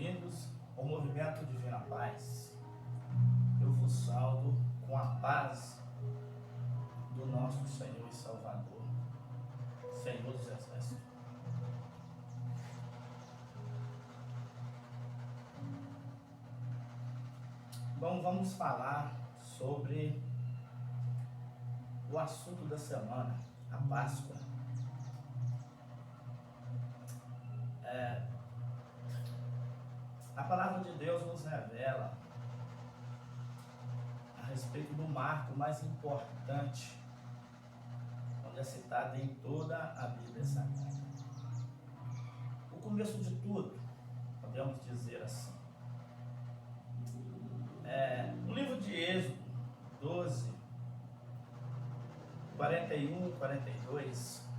bem-vindos ao Movimento Divina Paz. Eu vos saúdo com a paz do nosso Senhor e Salvador, Senhor dos Exércitos. Bom, vamos falar sobre o assunto da semana, a Páscoa. A palavra de Deus nos revela a respeito do marco mais importante, onde é citado em toda a Bíblia Sagrada. O começo de tudo, podemos dizer assim. No livro de Êxodo 12, 41 e 42,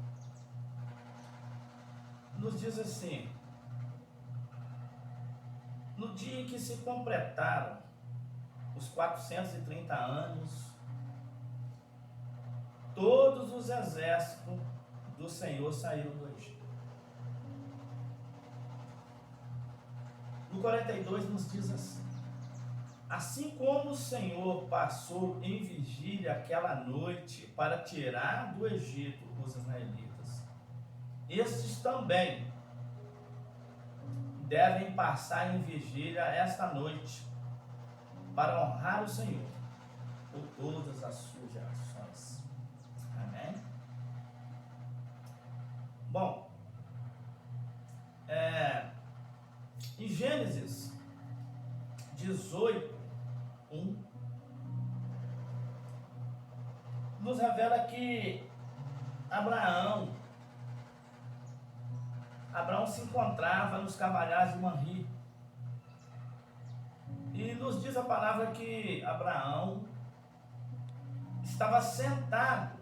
nos diz assim: no dia em que se completaram os 430 anos, todos os exércitos do Senhor saíram do Egito. No 42 nos diz assim: assim como o Senhor passou em vigília aquela noite para tirar do Egito os israelitas, estes também devem passar em vigília esta noite para honrar o Senhor por todas as suas gerações. Amém? Bom, em Gênesis 18, 1, nos revela que Abraão se encontrava nos cavalhais de Manri. E nos diz a palavra que Abraão estava sentado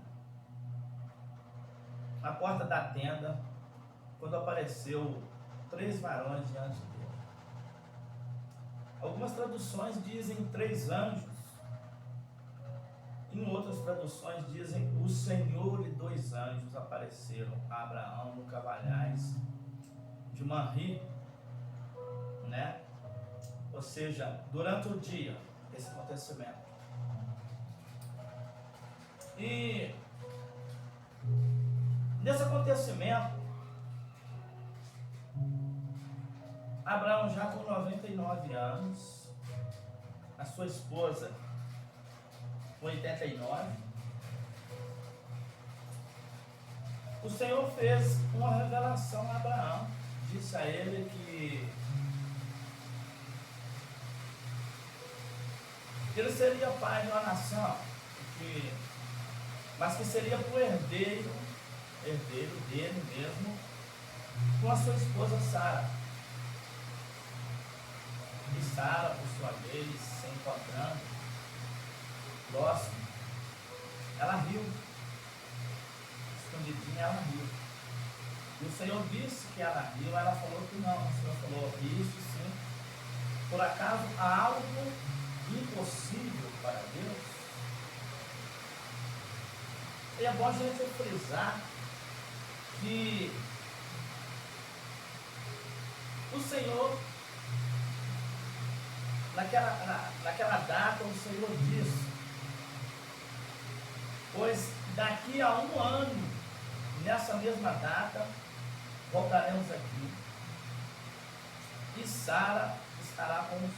na porta da tenda quando apareceu 3 varões diante dele. Algumas traduções dizem 3 anjos. Em outras traduções dizem o Senhor e 2 anjos apareceram a Abraão no cavalhais de Manri, né? Ou seja, durante o dia, esse acontecimento. E nesse acontecimento, Abraão já com 99 anos, a sua esposa com 89, o Senhor fez uma revelação a Abraão, disse a ele que ele seria pai de uma nação, mas que seria o herdeiro dele mesmo, com a sua esposa Sara. E Sara, por sua vez, se encontrando próximo, ela riu, escondidinha ela riu. E o Senhor disse que ela riu, ela falou que não. O Senhor falou: isso sim. Por acaso há algo impossível para Deus? E é bom a gente frisar que o Senhor, naquela data, o Senhor disse: pois daqui a 1 ano, nessa mesma data, voltaremos aqui, e Sara estará com o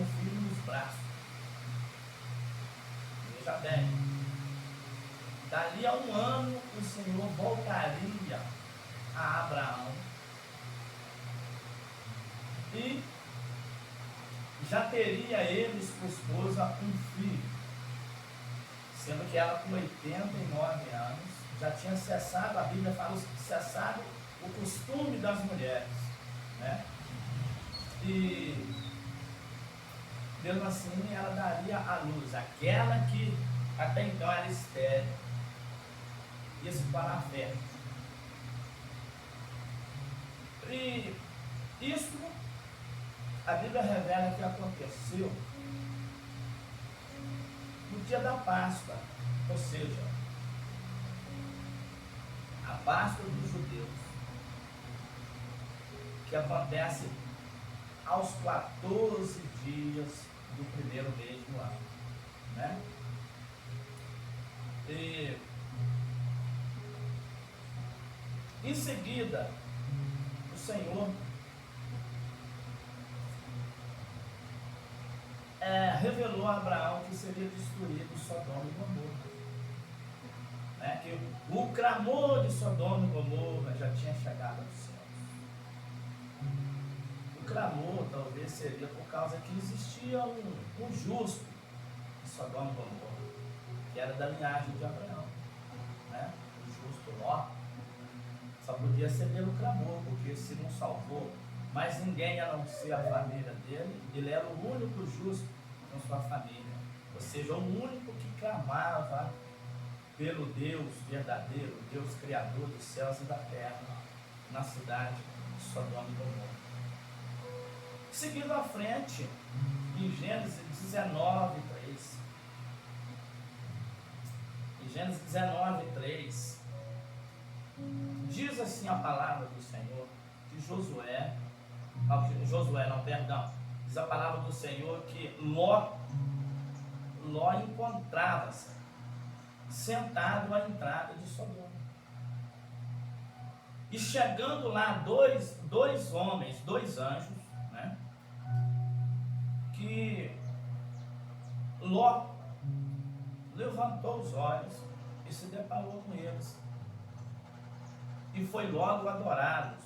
filho nos braços. Veja bem, dali a 1 ano o Senhor voltaria a Abraão e já teria eles por esposa um filho, sendo que ela com 89 anos já tinha cessado, a Bíblia fala, cessado o costume das mulheres, né? E mesmo assim ela daria à luz aquela que até então era estéril, isso para a fé. E isso a Bíblia revela que aconteceu no dia da Páscoa, ou seja, a Páscoa dos judeus, que acontece aos 14 dias do primeiro mês do ano, né? E em seguida, o Senhor revelou a Abraão que seria destruído Sodoma e Gomorra, né? Que o clamor de Sodoma e Gomorra já tinha chegado aos céus. O clamor talvez seria por causa que existia um justo de Sodoma e Gomorra, que era da linhagem de Abraão, né? O justo Ló só podia ser pelo clamor, porque se não salvou mais ninguém a não ser a família dele, ele era o único justo com sua família, ou seja, o único que clamava pelo Deus verdadeiro, Deus criador dos céus e da terra, na cidade de Sodoma e Gomorra. Seguindo à frente, em Gênesis 19:3, em Gênesis 19:3, diz assim a palavra do Senhor, que diz a palavra do Senhor que Ló encontrava-se sentado à entrada de Sodoma. E chegando lá dois homens, dois anjos, né, que Ló levantou os olhos e se deparou com eles. E foi logo adorá-los,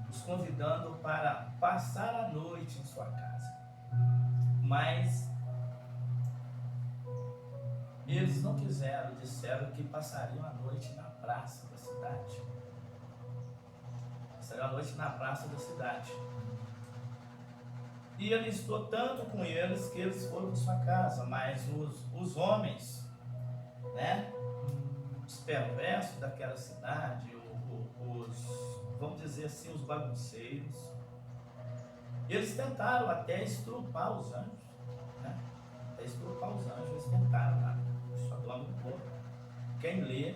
os convidando para passar a noite em sua casa. Mas eles não quiseram, disseram que passariam a noite na praça da cidade. Passariam a noite na praça da cidade. E ele estou tanto com eles que eles foram para sua casa, mas os homens, né, os perversos daquela cidade, vamos dizer assim, os bagunceiros, eles tentaram até estrupar os anjos, né? Até estrupar os anjos, eles tentaram lá. Sodoma e Gomorra. Quem lê,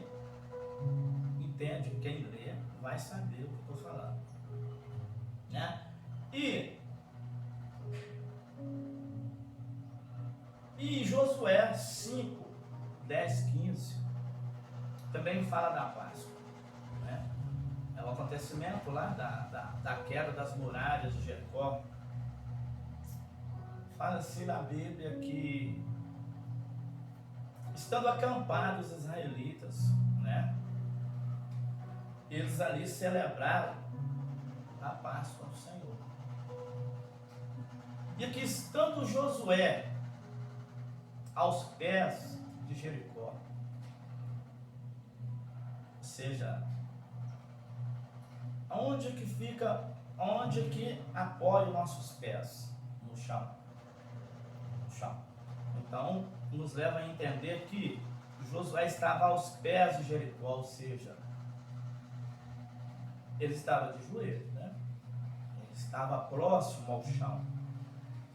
entende, quem lê vai saber o que eu estou falando, né? E Josué 5, 10, 15 também fala da Páscoa, né? É um acontecimento lá da queda das muralhas de Jericó. Fala-se na Bíblia que, estando acampados os israelitas, né, eles ali celebraram a Páscoa do Senhor. E que, estando Josué aos pés de Jericó, ou seja, onde que apoia os nossos pés? No chão. No chão. Então, nos leva a entender que Josué estava aos pés de Jericó, ou seja, ele estava de joelhos, né? Ele estava próximo ao chão.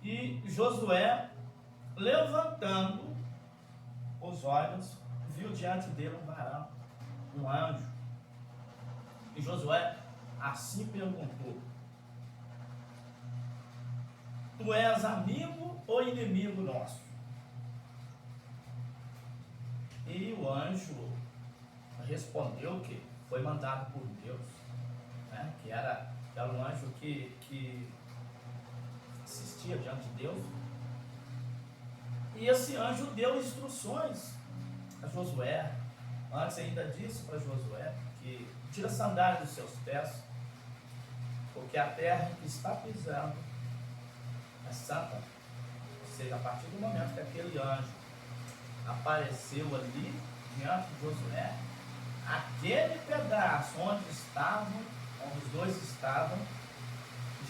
E Josué, levantando os olhos, viu diante dele um varão, um anjo. E Josué assim perguntou: tu és amigo ou inimigo nosso? E o anjo respondeu que foi mandado por Deus, né? que era um anjo que assistia diante de Deus. E esse anjo deu instruções a Josué. Antes ainda disse para Josué que tira a sandália dos seus pés, porque a terra em que está pisando é santa. Ou seja, a partir do momento que aquele anjo apareceu ali diante de Josué, aquele pedaço onde os dois estavam,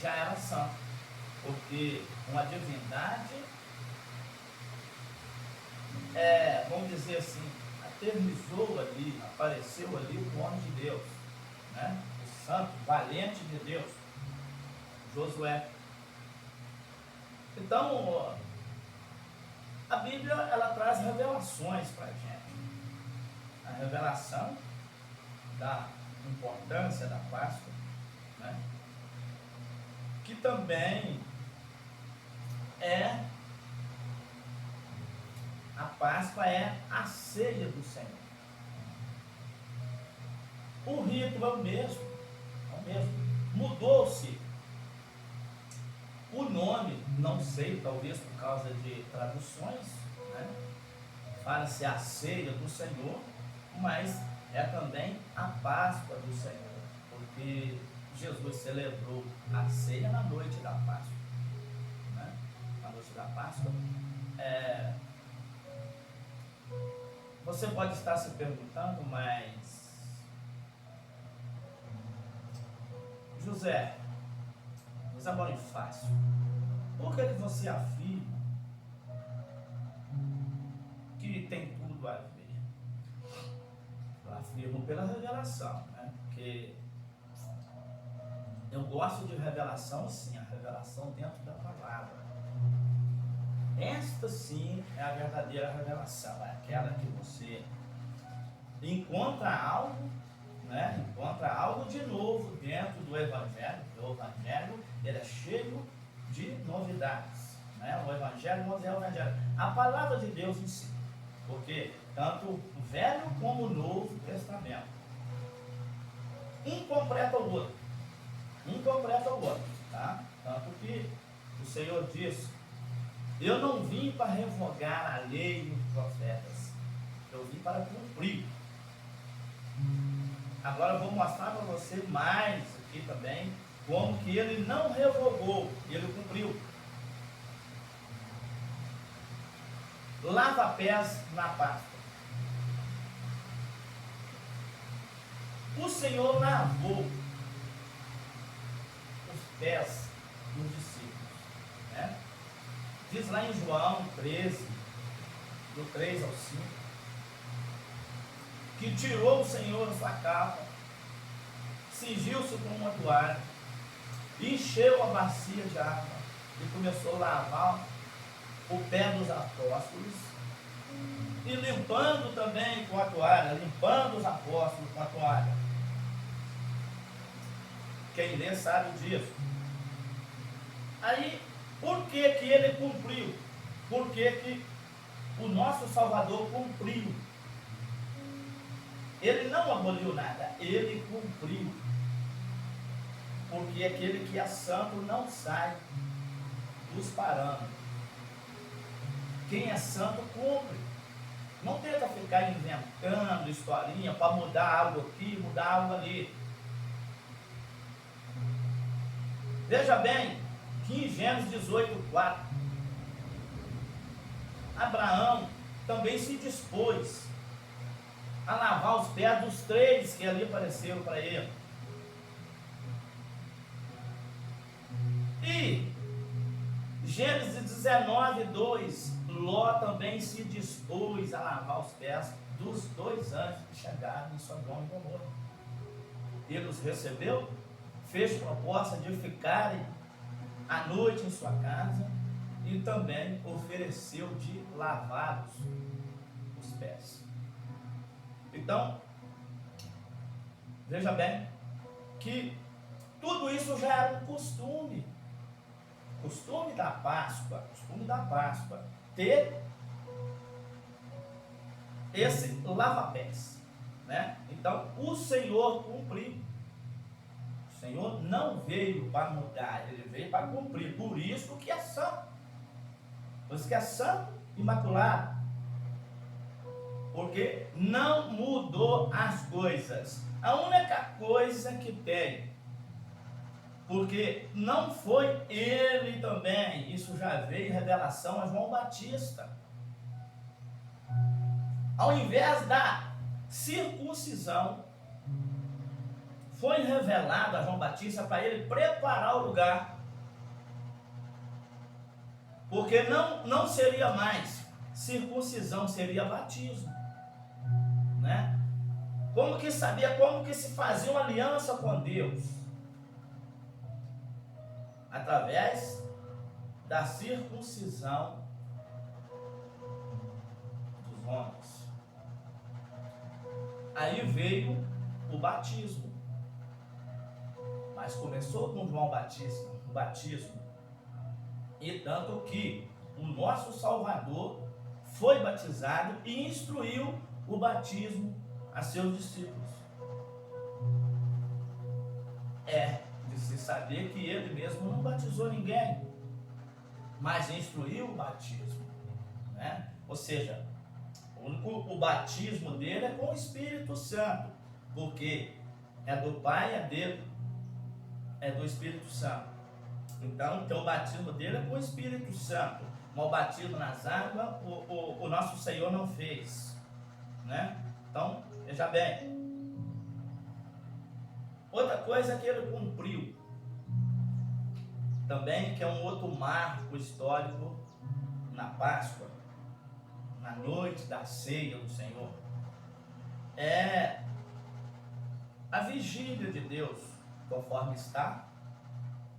já era santo, porque uma divindade, vamos dizer assim, eternizou ali, apareceu ali o homem de Deus, né? O santo, valente de Deus, Josué. Então, a Bíblia, ela traz revelações para a gente. A revelação da importância da Páscoa, né? que também a Páscoa é a ceia do Senhor. O rito é o mesmo, mudou-se o nome, não sei, talvez por causa de traduções, né? Fala-se a ceia do Senhor, mas é também a Páscoa do Senhor, porque Jesus celebrou a ceia na noite da Páscoa, né? Na noite da Páscoa. Você pode estar se perguntando, mas José Bonifácio, por que você afirma que tem tudo a ver? Eu afirmo pela revelação, né? Porque eu gosto de revelação, sim, a revelação dentro da palavra. Esta sim é a verdadeira revelação, é aquela que você encontra algo, né? Encontra algo de novo dentro do Evangelho. O Evangelho, ele é cheio de novidades, né? O Evangelho não é o Evangelho, a palavra de Deus em si, porque tanto o Velho como o Novo Testamento, um completa o outro, tá? Tanto que o Senhor disse: eu não vim para revogar a lei e os profetas, eu vim para cumprir. Agora eu vou mostrar para você mais aqui também, como que ele não revogou, ele cumpriu. Lava-pés na Páscoa. O Senhor lavou os pés dos discípulos, né? Diz lá em João 13, do 3 ao 5, que tirou o Senhor a sua capa, cingiu-se com uma toalha, encheu a bacia de água e começou a lavar o pé dos apóstolos, e limpando também com a toalha, limpando os apóstolos com a toalha. Quem lê sabe disso. Aí, por que que ele cumpriu? Por que que o nosso Salvador cumpriu? Ele não aboliu nada, ele cumpriu. Porque aquele que é santo não sai dos parâmetros. Quem é santo cumpre. Não tenta ficar inventando historinha para mudar algo aqui, mudar algo ali. Veja bem que em Gênesis 18:4, Abraão também se dispôs a lavar os pés dos 3 que ali apareceram para ele. E Gênesis 19:2, Ló também se dispôs a lavar os pés dos 2 anjos que chegaram em Sodoma e Gomorra. Ele os recebeu, fez proposta de ficarem à noite em sua casa e também ofereceu de lavá-los os pés. Então, veja bem que tudo isso já era um costume da Páscoa, ter esse lava-pés, né? Então, o Senhor cumpriu. O Senhor não veio para mudar, ele veio para cumprir. Por isso que é santo. Por isso que é santo, imaculado. Porque não mudou as coisas. A única coisa que tem, porque não foi ele também, isso já veio em revelação a João Batista. Ao invés da circuncisão, foi revelado a João Batista para ele preparar o lugar. Porque não seria mais circuncisão, seria batismo, né? Como que se fazia uma aliança com Deus? Através da circuncisão dos homens. Aí veio o batismo. Mas começou com João Batista. batismo. E tanto que o nosso Salvador foi batizado e instruiu o batismo a seus discípulos. É de se saber que ele mesmo não batizou ninguém, mas instruiu o batismo, né? Ou seja, o batismo dele é com o Espírito Santo, porque é do Pai, é dele, é do Espírito Santo. Então o batismo dele é com o Espírito Santo. Mas o batismo nas águas, o nosso Senhor não fez, né? Então, veja bem. Outra coisa é que ele cumpriu também, que é um outro marco histórico na Páscoa, na noite da ceia do Senhor, é a vigília de Deus, conforme está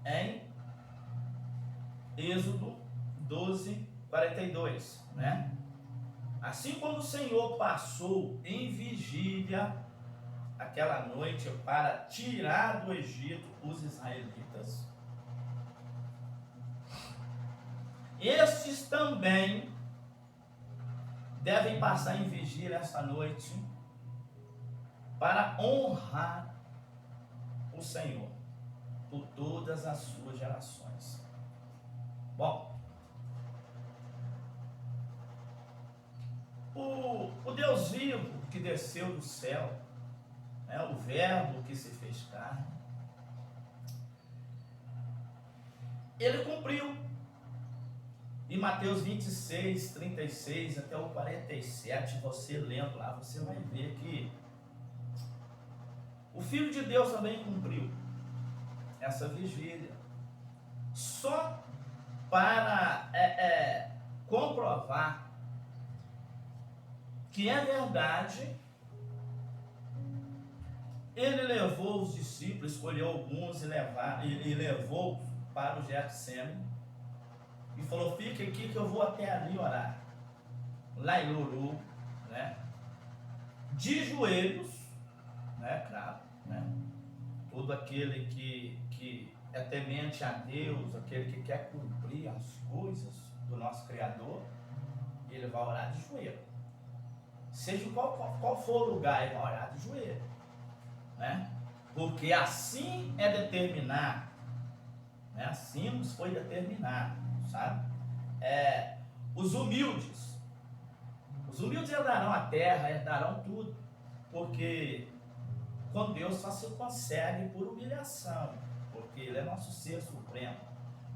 em Êxodo 12, 42, né? Assim como o Senhor passou em vigília aquela noite para tirar do Egito os israelitas, estes também devem passar em vigília esta noite para honrar o Senhor por todas as suas gerações. Bom, o Deus vivo que desceu do céu, né, o Verbo que se fez carne, ele cumpriu. Em Mateus 26, 36 até o 47, você lendo lá, você vai ver que o Filho de Deus também cumpriu essa vigília. Só para comprovar que é verdade, ele levou os discípulos, escolheu alguns e levou para o Getsemane e falou: fica aqui que eu vou até ali orar. Lá ele orou, né? De joelhos, né? Claro, né? Todo aquele que é temente a Deus, aquele que quer cumprir as coisas do nosso Criador, ele vai orar de joelho. Seja qual for o lugar, ele vai orar de joelho, né? Porque assim é determinado, né? Assim nos foi determinado, sabe? Os humildes herdarão a terra, herdarão tudo, porque com Deus só se consegue por humilhação, porque Ele é nosso ser supremo.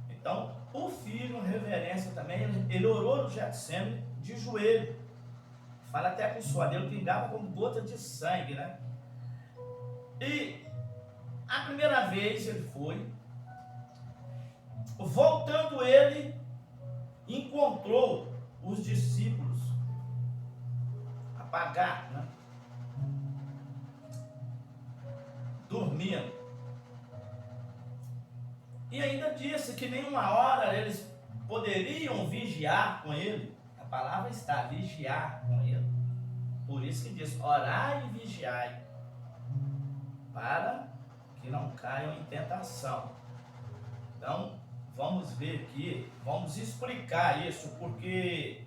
Então, o Filho, em reverência também, ele orou no Getsemane de joelho. Fala até que o suor dele pingava como gota de sangue, né? E a primeira vez ele foi, voltando ele, encontrou os discípulos apagados, né? Dormindo. E ainda disse que nenhuma hora eles poderiam vigiar com ele. A palavra está, vigiar com ele. Por isso que diz, orai e vigiai, para que não caiam em tentação. Então, vamos ver aqui, vamos explicar isso, porque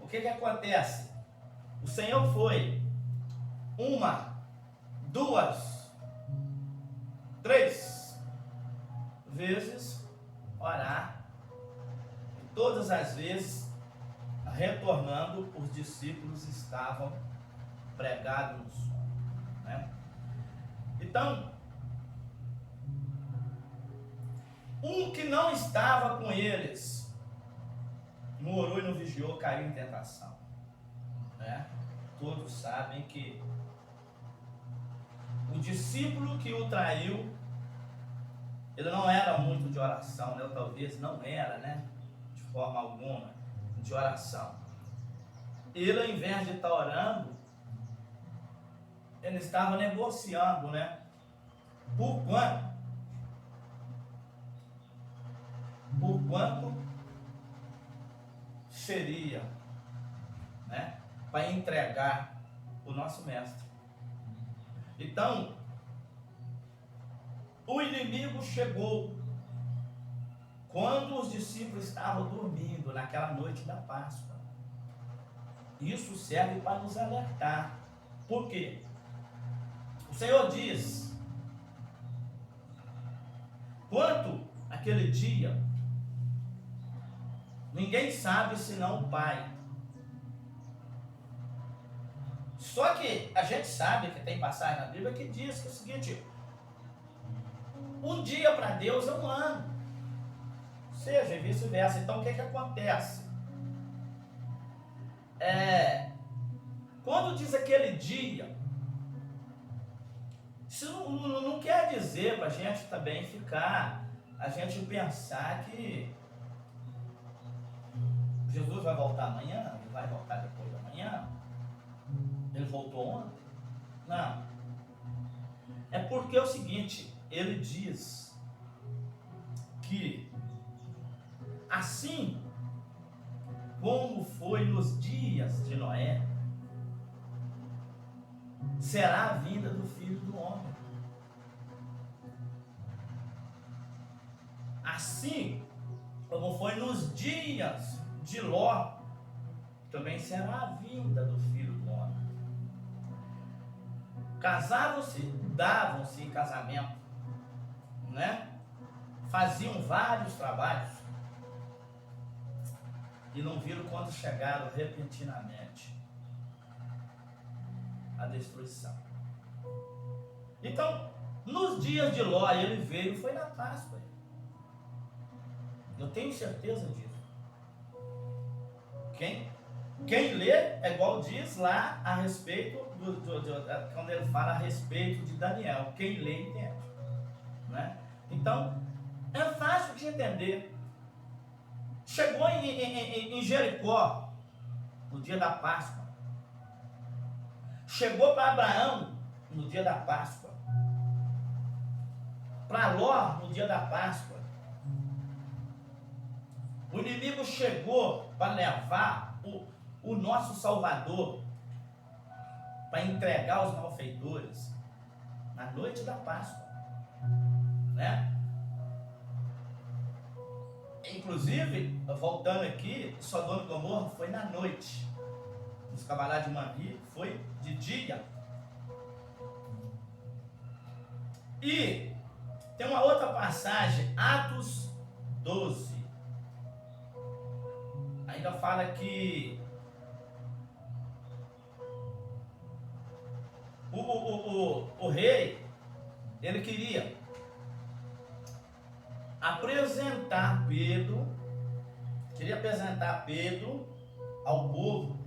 o que acontece? O Senhor foi 1, 2, 3 vezes orar, e todas as vezes retornando, os discípulos estavam pregados no sono, né? Então, um que não estava com eles, não orou e não vigiou, caiu em tentação, né? Todos sabem que o discípulo que o traiu, ele não era muito de oração, né? Ou talvez não era, né? De forma alguma de oração. Ele, ao invés de estar orando, ele estava negociando, né? Por quanto seria, né? Para entregar o nosso mestre. Então, o inimigo chegou quando os discípulos estavam dormindo naquela noite da Páscoa. Isso serve para nos alertar. Por quê? O Senhor diz: quanto aquele dia, ninguém sabe senão o Pai. Só que a gente sabe que tem passagem na Bíblia que diz que é o seguinte: um dia para Deus é um ano, ou seja, e vice-versa. Então o que acontece? Quando diz aquele dia, isso não quer dizer para a gente também a gente pensar que Jesus vai voltar amanhã, ele vai voltar depois da manhã, ele voltou ontem. Não. É porque é o seguinte, ele diz que assim como foi nos dias de Noé, será a vinda do Filho do Homem. Assim como foi nos dias de Ló, também será a vinda do Filho do Homem. Casavam-se, davam-se em casamento, né? Faziam vários trabalhos e não viram quando chegaram repentinamente a destruição. Então, nos dias de Ló, ele veio, foi na Páscoa. Eu tenho certeza disso. Quem lê é igual diz lá a respeito quando ele fala a respeito de Daniel. Quem lê entende, né? Então é fácil de entender. Chegou em Jericó no dia da Páscoa. Chegou para Abraão no dia da Páscoa. Para Ló no dia da Páscoa. O inimigo chegou para levar o nosso Salvador, para entregar aos malfeitores na noite da Páscoa, né? Inclusive, voltando aqui, Sodoma e Gomorra foi na noite, os Cavalá de Mamre foi de dia. E tem uma outra passagem, Atos 12, ainda fala que o rei, ele queria apresentar Pedro ao povo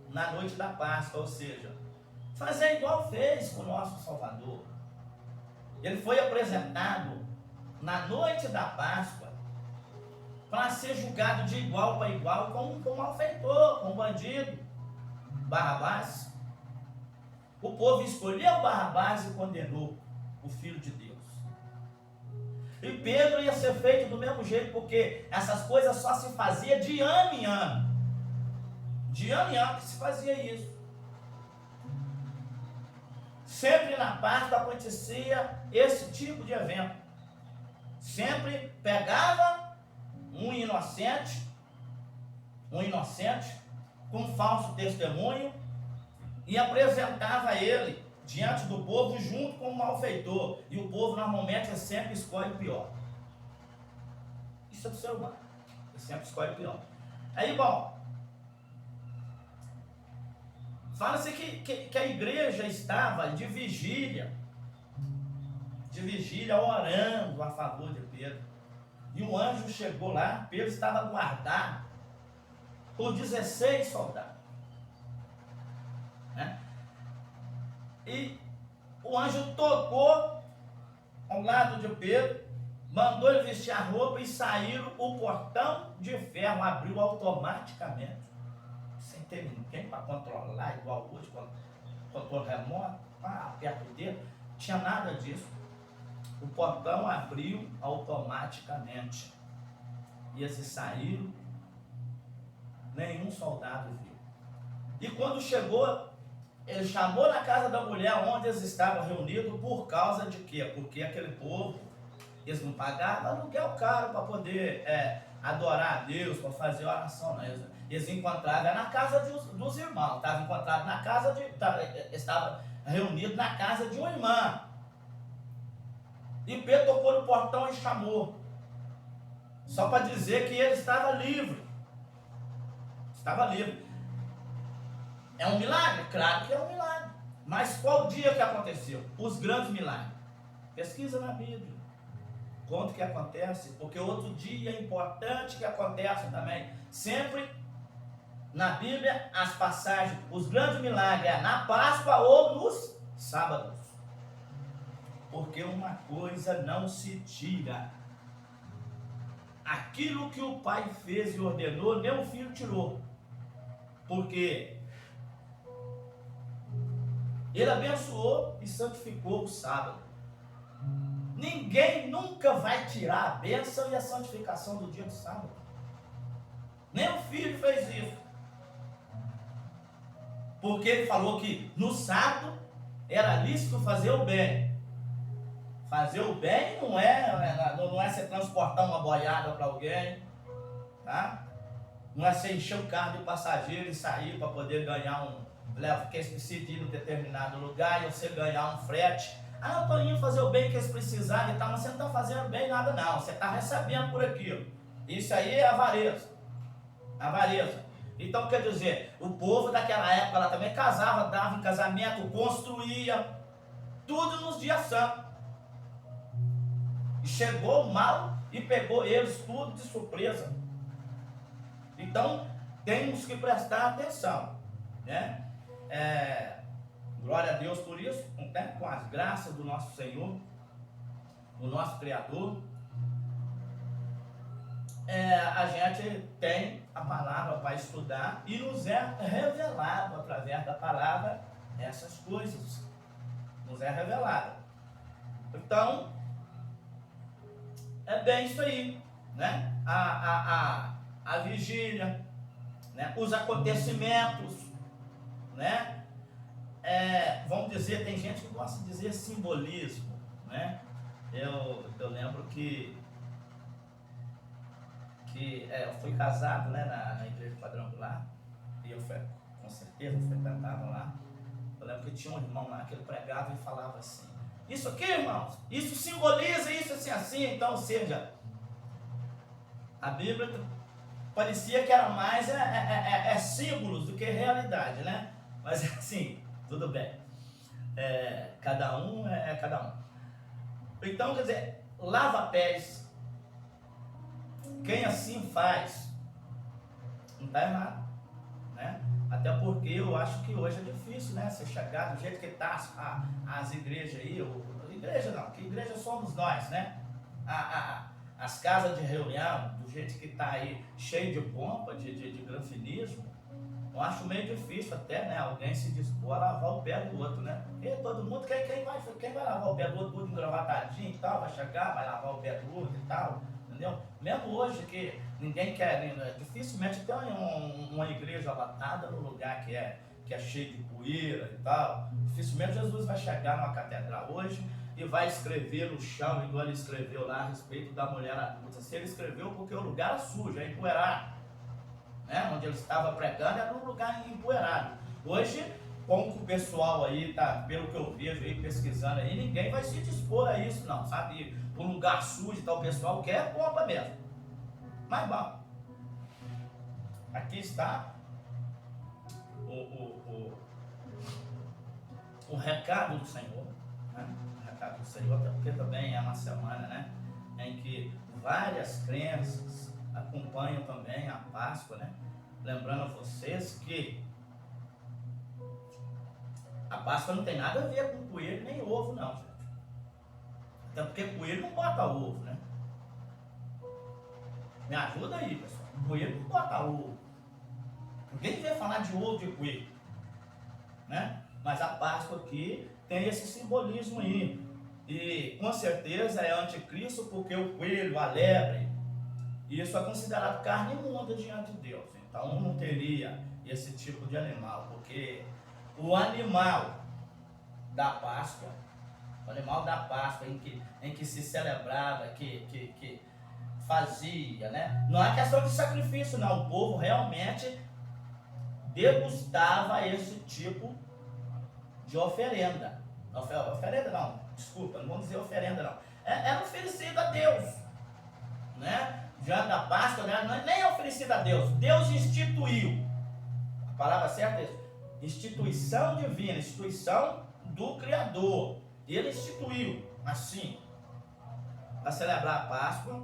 na noite da Páscoa, ou seja, fazer igual fez com o nosso Salvador. Ele foi apresentado na noite da Páscoa para ser julgado de igual para igual com um malfeitor, com um bandido, Barrabás. O povo escolheu Barrabás e condenou o Filho de Deus. E Pedro ia ser feito do mesmo jeito, porque essas coisas só se fazia de ano em ano. De ano em ano que se fazia isso. Sempre na Páscoa acontecia esse tipo de evento. Sempre pegava um inocente com falso testemunho e apresentava ele diante do povo junto com o malfeitor. E o povo normalmente sempre escolhe o pior. Isso é do ser humano. Ele sempre escolhe o pior. Aí, bom, fala-se que a igreja estava de vigília orando a favor de Pedro. E um anjo chegou lá, Pedro estava guardado por 16 soldados. Né? E o anjo tocou ao lado de Pedro, mandou ele vestir a roupa e saíram. O portão de ferro abriu automaticamente, sem ter ninguém para controlar, igual hoje, controle remoto, perto dele, não tinha nada disso. O portão abriu automaticamente e eles saíram, nenhum soldado viu. E quando chegou, ele chamou na casa da mulher onde eles estavam reunidos. Por causa de quê? Porque aquele povo Eles não pagavam aluguel caro para poder adorar a Deus, para fazer oração. Não. Eles encontravam na casa dos irmãos, estavam encontrados na casa estavam reunidos na casa de uma irmã. E Pedro tocou no portão e chamou, só para dizer que ele estava livre. Estava livre. É um milagre? Claro que é um milagre. Mas qual dia que aconteceu? Os grandes milagres. Pesquisa na Bíblia. Conta o que acontece, porque outro dia importante que acontece também. Sempre na Bíblia, as passagens, os grandes milagres é na Páscoa ou nos sábados. Porque uma coisa não se tira. Aquilo que o Pai fez e ordenou, nem o Filho tirou. Porque Ele abençoou e santificou o sábado. Ninguém nunca vai tirar a bênção e a santificação do dia do sábado. Nem o Filho fez isso. Porque Ele falou que no sábado era lícito fazer o bem. Fazer o bem não é você transportar uma boiada para alguém, tá? Não é você encher o carro de passageiro e sair para poder ganhar porque eles precisam ir em um determinado lugar e você ganhar um frete. Ah, eu tô indo fazer o bem que eles precisarem e tal, mas você não está fazendo bem nada não, você está recebendo por aquilo. Isso aí é avareza. Avareza. Então quer dizer, o povo daquela época lá também casava, dava em casamento, construía, tudo nos dias santos. E chegou o mal e pegou eles tudo de surpresa. Então temos que prestar atenção, né? Glória a Deus por isso, né? Com as graças do nosso Senhor, do nosso Criador, a gente tem a palavra para estudar e nos é revelado através da palavra essas coisas, nos é revelado. Então é bem isso aí, né? A vigília, né? Os acontecimentos, né? Vamos dizer, tem gente que gosta de dizer simbolismo, né? Eu lembro que eu fui casado, né, na igreja quadrangular, e eu com certeza frequentava lá. Eu lembro que tinha um irmão lá que ele pregava e falava assim: isso aqui, irmãos, isso simboliza isso assim, assim. Então, ou seja, a Bíblia parecia que era mais símbolos do que realidade, né? Mas assim, tudo bem. Cada um é cada um. Então, quer dizer, lava pés. Quem assim faz, não está errado, né? Até porque eu acho que hoje é difícil, né? Você chegar do jeito que está as igrejas aí, igreja não, que igreja somos nós, né? As casas de reunião, do jeito que está aí, cheio de pompa, de granfinismo, eu acho meio difícil até, né? Alguém se dispor a lavar o pé do outro, né? E todo mundo, quem vai lavar o pé do outro, tudo engravatadinho e tal, vai chegar, vai lavar o pé do outro e tal. Entendeu? Mesmo hoje que ninguém quer, dificilmente tem uma igreja lotada no lugar que é cheio de poeira e tal. Dificilmente Jesus vai chegar numa catedral hoje e vai escrever no chão, igual ele escreveu lá a respeito da mulher adulta. Se ele escreveu porque o lugar era sujo, é empoeirado, né? Onde ele estava pregando era um lugar empoeirado. Hoje, como que o pessoal aí tá, pelo que eu vejo aí, pesquisando aí, ninguém vai se dispor a isso não, sabe? Um lugar sujo e tal, o pessoal quer pompa mesmo. Mas bom, aqui está o recado do Senhor, né? O recado do Senhor, até porque também é uma semana, né, em que várias crenças acompanham também a Páscoa, né? Lembrando a vocês que a Páscoa não tem nada a ver com coelho nem ovo não, gente. Até porque coelho não bota ovo, né? Me ajuda aí, pessoal. Coelho não bota ovo. Ninguém vai falar de ovo de coelho, né? Mas a Páscoa aqui tem esse simbolismo aí. E com certeza é anticristo, porque o coelho, a lebre, isso é considerado carne imunda diante de Deus. Então não teria esse tipo de animal, porque o animal da Páscoa O animal da Páscoa em que se celebrava, que fazia, né? Não é questão de sacrifício, não. O povo realmente degustava esse tipo de oferenda. Oferenda não, desculpa, não vamos dizer oferenda não. Era oferecido a Deus, né? Diante da Páscoa, né? Nem é oferecido a Deus. Deus instituiu. A palavra certa é isso. Instituição divina, instituição do Criador. Ele instituiu assim, para celebrar a Páscoa,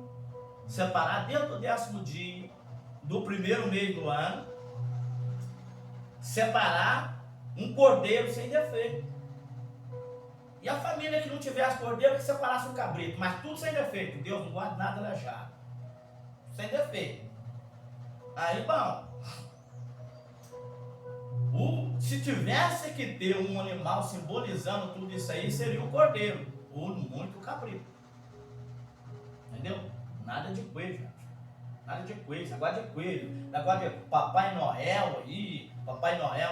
separar dentro do 10º dia do primeiro mês do ano, separar um cordeiro sem defeito. E a família que não tivesse cordeiro, que separasse um cabrito, mas tudo sem defeito. Deus não guarda nada aleijado. Sem defeito. Aí, bom, se tivesse que ter um animal simbolizando tudo isso aí, seria o cordeiro, ou muito o cabrito. Entendeu? Nada de coelho, gente. Nada de coelho, negócio de coelho, negócio de Papai Noel aí. Papai Noel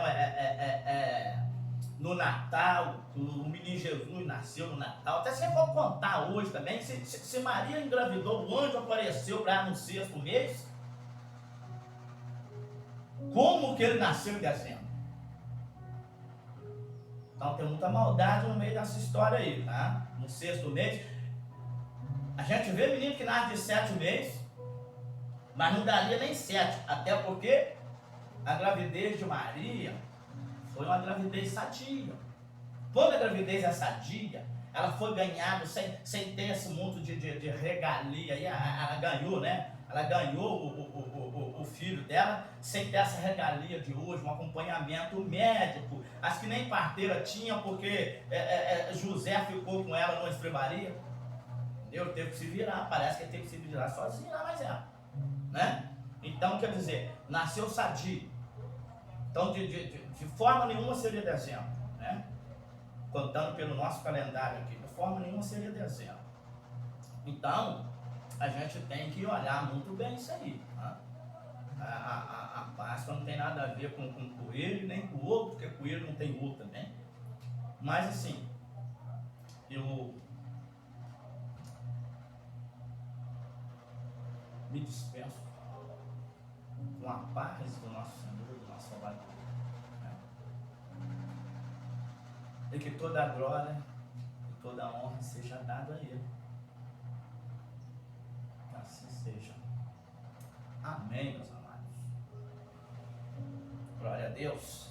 no Natal, o menino Jesus nasceu no Natal. Até se for contar hoje também, se Maria engravidou, o anjo apareceu para ela no 6º mês. Como que ele nasceu em dezembro? Então tem muita maldade no meio dessa história aí, tá? No 6º mês. A gente vê menino que nasce de 7 meses, mas não daria nem 7, até porque a gravidez de Maria foi uma gravidez sadia. Quando a gravidez é sadia, ela foi ganhada sem ter esse monte de regalia aí, ela ganhou, né? Ela ganhou o filho dela sem ter essa regalia de hoje, um acompanhamento médico, as que nem parteira tinha, porque José ficou com ela numa estrebaria. Ele teve que se virar, parece que ele teve que se virar sozinho lá, mas né? Então, quer dizer, nasceu sadio. Então, de forma nenhuma seria dezembro, né? Contando pelo nosso calendário aqui, de forma nenhuma seria dezembro. Então, a gente tem que olhar muito bem isso aí, tá? A Páscoa não tem nada a ver com coelho, nem com ovo, porque coelho não tem ovo também. Mas, assim, eu me dispenso com a paz do nosso Senhor, do nosso Salvador. Né? E que toda a glória e toda a honra seja dada a Ele. Assim seja. Amém, meus amados. Glória a Deus.